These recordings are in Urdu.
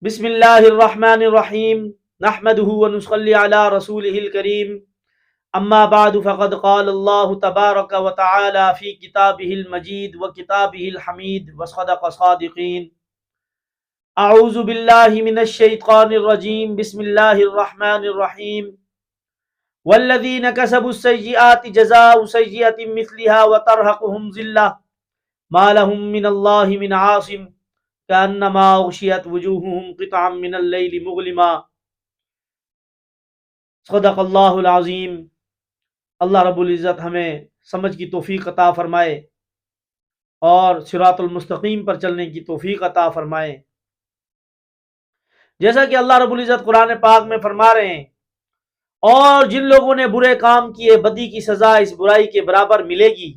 بسم اللہ الرحمن الرحیم نحمده ونصلی علی رسوله الکریم اما بعد فقد قال اللہ تبارک وتعالی فی کتابہ المجید وکتابہ الحمید وصدق الصادقین۔ اعوذ باللہ من الشیطان الرجیم، بسم اللہ الرحمن الرحیم۔ والذین کسبوا السیئات جزاء سیئۃ مثلها وترہقهم ذلہ ما لهم من اللہ من عاصم کأنما اغشیت وجوہہم قطعا من اللیل مظلما۔ صدق اللہ العظیم۔ اللہ رب العزت ہمیں سمجھ کی توفیق عطا فرمائے اور صراط المستقیم پر چلنے کی توفیق عطا فرمائے۔ جیسا کہ اللہ رب العزت قرآن پاک میں فرما رہے ہیں، اور جن لوگوں نے برے کام کیے بدی کی سزا اس برائی کے برابر ملے گی،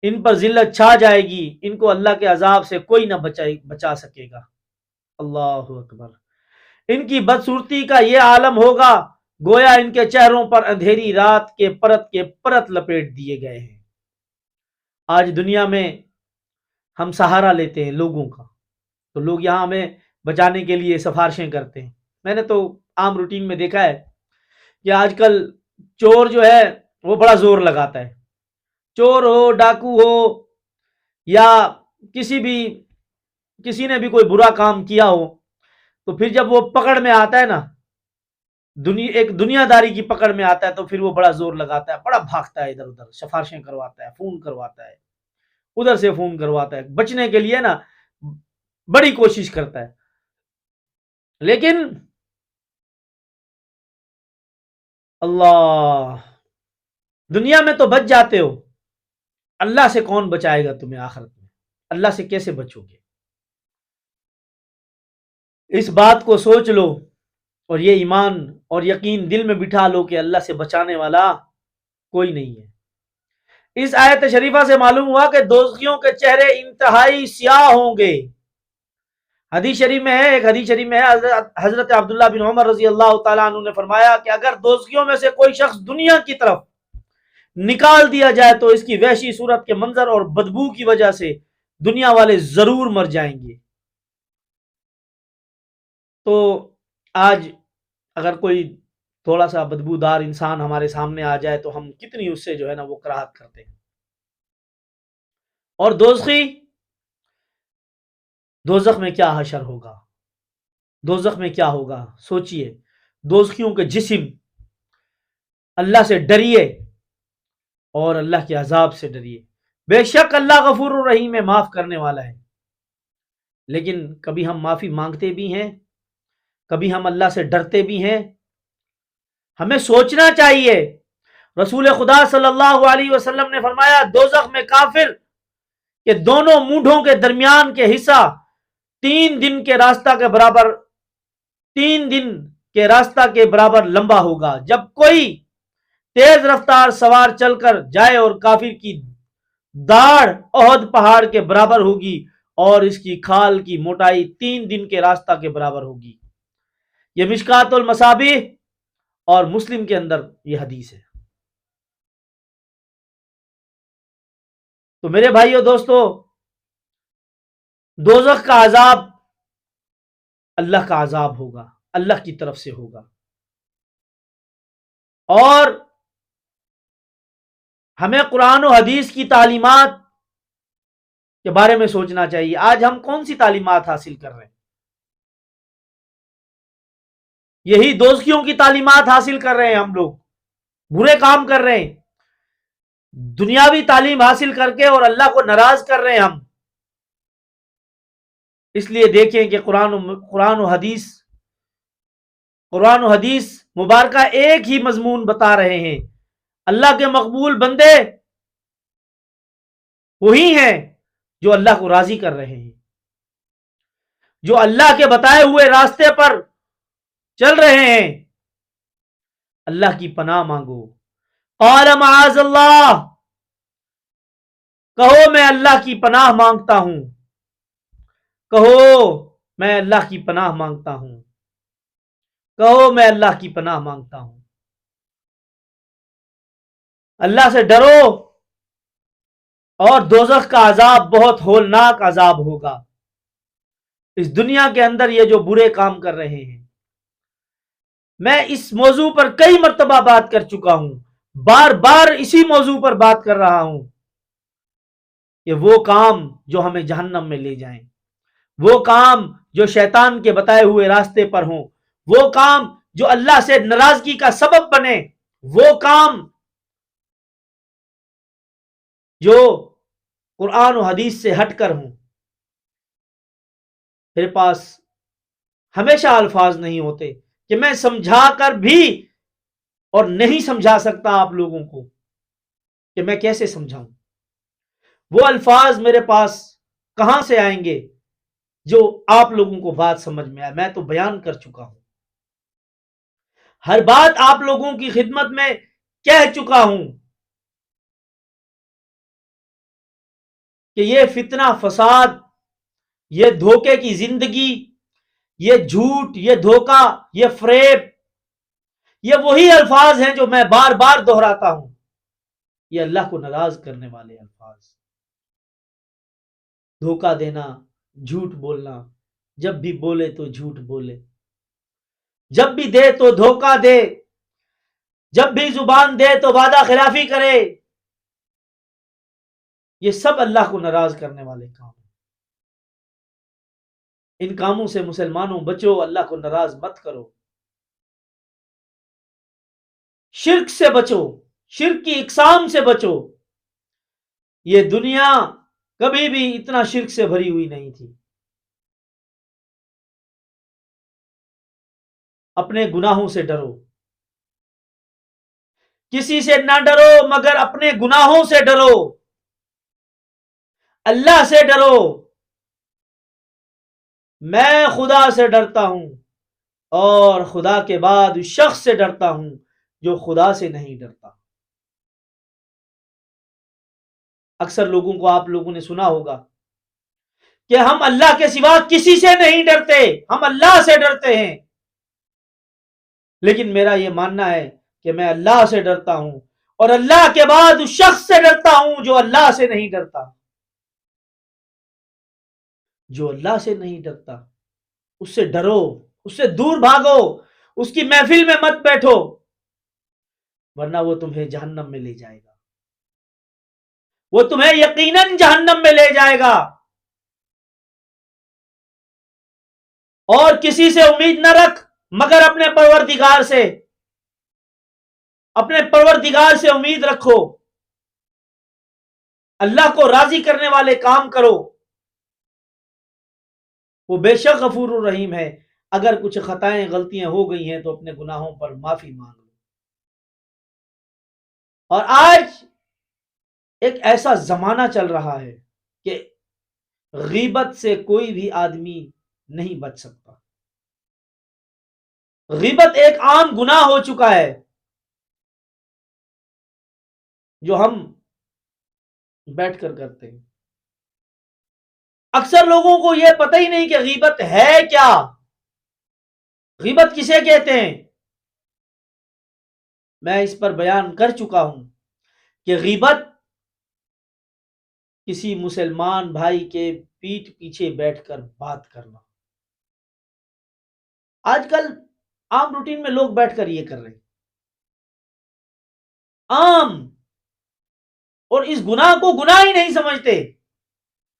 ان پر ذلت چھا جائے گی، ان کو اللہ کے عذاب سے کوئی نہ بچا سکے گا۔ اللہ اکبر۔ ان کی بدصورتی کا یہ عالم ہوگا گویا ان کے چہروں پر اندھیری رات کے پرت لپیٹ دیے گئے ہیں۔ آج دنیا میں ہم سہارا لیتے ہیں لوگوں کا، تو لوگ یہاں ہمیں بچانے کے لیے سفارشیں کرتے ہیں۔ میں نے تو عام روٹین میں دیکھا ہے کہ آج کل چور جو ہے وہ بڑا زور لگاتا ہے، چور ہو، ڈاکو ہو، یا کسی نے بھی کوئی برا کام کیا ہو، تو پھر جب وہ پکڑ میں آتا ہے نا، ایک دنیا داری کی پکڑ میں آتا ہے، تو پھر وہ بڑا زور لگاتا ہے، بڑا بھاگتا ہے ادھر ادھر، سفارشیں کرواتا ہے، فون کرواتا ہے، ادھر سے فون کرواتا ہے، بچنے کے لیے نا بڑی کوشش کرتا ہے۔ لیکن اللہ، دنیا میں تو بچ جاتے ہو، اللہ سے کون بچائے گا تمہیں آخرت میں؟ اللہ سے کیسے بچو گے؟ اس بات کو سوچ لو اور یہ ایمان اور یقین دل میں بٹھا لو کہ اللہ سے بچانے والا کوئی نہیں ہے۔ اس آیت شریفہ سے معلوم ہوا کہ دوزخیوں کے چہرے انتہائی سیاہ ہوں گے۔ حدیث شریف میں ہے حضرت عبداللہ بن عمر رضی اللہ تعالیٰ عنہ نے فرمایا کہ اگر دوزخیوں میں سے کوئی شخص دنیا کی طرف نکال دیا جائے تو اس کی وحشی صورت کے منظر اور بدبو کی وجہ سے دنیا والے ضرور مر جائیں گے۔ تو آج اگر کوئی تھوڑا سا بدبودار انسان ہمارے سامنے آ جائے تو ہم کتنی اس سے جو ہے نا وہ کراہت کرتے ہیں۔ اور دوزخ میں کیا حشر ہوگا، دوزخ میں کیا ہوگا سوچئے۔ دوزخیوں کے جسم، اللہ سے ڈریے اور اللہ کے عذاب سے ڈریے۔ بے شک اللہ غفور الرحیم ہے، معاف کرنے والا ہے۔ لیکن کبھی ہم معافی مانگتے بھی ہیں، کبھی ہم اللہ سے ڈرتے بھی ہیں۔ ہمیں سوچنا چاہیے۔ رسول خدا صلی اللہ علیہ وسلم نے فرمایا دوزخ میں کافر کہ دونوں مونڈھوں کے درمیان کے حصہ 3 دن کے راستہ کے برابر لمبا ہوگا۔ جب کوئی تیز رفتار سوار چل کر جائے اور کافر کی داڑھ احد پہاڑ کے برابر ہوگی اور اس کی کھال کی موٹائی 3 دن کے راستہ کے برابر ہوگی۔ یہ مشکات المصابیح اور مسلم کے اندر یہ حدیث ہے۔ تو میرے بھائیو دوستو، دوزخ کا عذاب اللہ کا عذاب ہوگا، اللہ کی طرف سے ہوگا، اور ہمیں قرآن و حدیث کی تعلیمات کے بارے میں سوچنا چاہیے۔ آج ہم کون سی تعلیمات حاصل کر رہے ہیں؟ یہی دوزخیوں کی تعلیمات حاصل کر رہے ہیں ہم لوگ، برے کام کر رہے ہیں، دنیاوی تعلیم حاصل کر کے اور اللہ کو ناراض کر رہے ہیں ہم۔ اس لیے دیکھیں کہ قرآن و حدیث مبارکہ ایک ہی مضمون بتا رہے ہیں۔ اللہ کے مقبول بندے وہی ہیں جو اللہ کو راضی کر رہے ہیں، جو اللہ کے بتائے ہوئے راستے پر چل رہے ہیں۔ اللہ کی پناہ مانگو۔ قال معاذ اللہ، کہو میں اللہ کی پناہ مانگتا ہوں، کہو میں اللہ کی پناہ مانگتا ہوں، کہو میں اللہ کی پناہ مانگتا ہوں۔ اللہ سے ڈرو، اور دوزخ کا عذاب بہت ہولناک عذاب ہوگا۔ اس دنیا کے اندر یہ جو برے کام کر رہے ہیں، میں اس موضوع پر کئی مرتبہ بات کر چکا ہوں، بار بار اسی موضوع پر بات کر رہا ہوں کہ وہ کام جو ہمیں جہنم میں لے جائیں، وہ کام جو شیطان کے بتائے ہوئے راستے پر ہوں، وہ کام جو اللہ سے ناراضگی کا سبب بنے، وہ کام جو قرآن و حدیث سے ہٹ کر ہوں، میرے پاس ہمیشہ الفاظ نہیں ہوتے کہ میں سمجھا کر بھی اور نہیں سمجھا سکتا آپ لوگوں کو کہ میں کیسے سمجھاؤں۔ وہ الفاظ میرے پاس کہاں سے آئیں گے جو آپ لوگوں کو بات سمجھ میں آئے؟ میں تو بیان کر چکا ہوں، ہر بات آپ لوگوں کی خدمت میں کہہ چکا ہوں کہ یہ فتنہ فساد، یہ دھوکے کی زندگی، یہ جھوٹ، یہ دھوکہ، یہ فریب، یہ وہی الفاظ ہیں جو میں بار بار دہراتا ہوں، یہ اللہ کو ناراض کرنے والے الفاظ۔ دھوکہ دینا، جھوٹ بولنا، جب بھی بولے تو جھوٹ بولے، جب بھی دے تو دھوکہ دے، جب بھی زبان دے تو وعدہ خلافی کرے، یہ سب اللہ کو ناراض کرنے والے کام ہیں۔ ان کاموں سے مسلمانوں بچو، اللہ کو ناراض مت کرو، شرک سے بچو، شرک کی اقسام سے بچو۔ یہ دنیا کبھی بھی اتنا شرک سے بھری ہوئی نہیں تھی۔ اپنے گناہوں سے ڈرو، کسی سے نہ ڈرو مگر اپنے گناہوں سے ڈرو، اللہ سے ڈرو۔ میں خدا سے ڈرتا ہوں اور خدا کے بعد اس شخص سے ڈرتا ہوں جو خدا سے نہیں ڈرتا۔ اکثر لوگوں کو آپ لوگوں نے سنا ہوگا کہ ہم اللہ کے سوا کسی سے نہیں ڈرتے، ہم اللہ سے ڈرتے ہیں۔ لیکن میرا یہ ماننا ہے کہ میں اللہ سے ڈرتا ہوں اور اللہ کے بعد اس شخص سے ڈرتا ہوں جو اللہ سے نہیں ڈرتا۔ جو اللہ سے نہیں ڈرتا اس سے ڈرو، اس سے دور بھاگو، اس کی محفل میں مت بیٹھو، ورنہ وہ تمہیں جہنم میں لے جائے گا، وہ تمہیں یقیناً جہنم میں لے جائے گا۔ اور کسی سے امید نہ رکھ مگر اپنے پروردگار سے، اپنے پروردگار سے امید رکھو، اللہ کو راضی کرنے والے کام کرو، وہ بے شک غفور الرحیم ہے۔ اگر کچھ خطائیں غلطیاں ہو گئی ہیں تو اپنے گناہوں پر معافی مانگ لو۔ اور آج ایک ایسا زمانہ چل رہا ہے کہ غیبت سے کوئی بھی آدمی نہیں بچ سکتا۔ غیبت ایک عام گناہ ہو چکا ہے جو ہم بیٹھ کر کرتے ہیں۔ اکثر لوگوں کو یہ پتہ ہی نہیں کہ غیبت ہے کیا، غیبت کسے کہتے ہیں۔ میں اس پر بیان کر چکا ہوں کہ غیبت کسی مسلمان بھائی کے پیٹھ پیچھے بیٹھ کر بات کرنا۔ آج کل عام روٹین میں لوگ بیٹھ کر یہ کر رہے ہیں، عام، اور اس گناہ کو گناہ ہی نہیں سمجھتے۔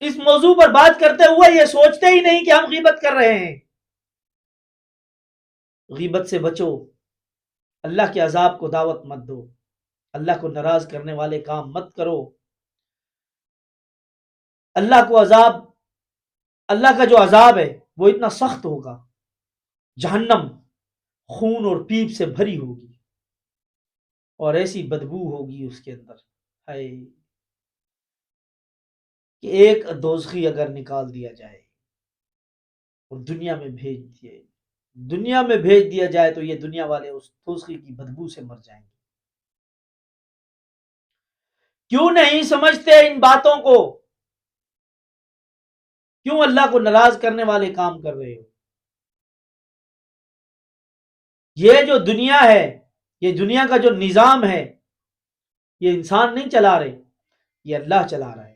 اس موضوع پر بات کرتے ہوئے یہ سوچتے ہی نہیں کہ ہم غیبت کر رہے ہیں۔ غیبت سے بچو، اللہ کے عذاب کو دعوت مت دو، اللہ کو ناراض کرنے والے کام مت کرو۔ اللہ کا جو عذاب ہے وہ اتنا سخت ہوگا، جہنم خون اور پیپ سے بھری ہوگی اور ایسی بدبو ہوگی اس کے اندر ہے کہ ایک دوزخی اگر نکال دیا جائے اور دنیا میں بھیج دیا جائے تو یہ دنیا والے اس دوزخی کی بدبو سے مر جائیں گے۔ کیوں نہیں سمجھتے ان باتوں کو؟ کیوں اللہ کو ناراض کرنے والے کام کر رہے ہو؟ یہ جو دنیا ہے، یہ دنیا کا جو نظام ہے، یہ انسان نہیں چلا رہے، یہ اللہ چلا رہا ہے۔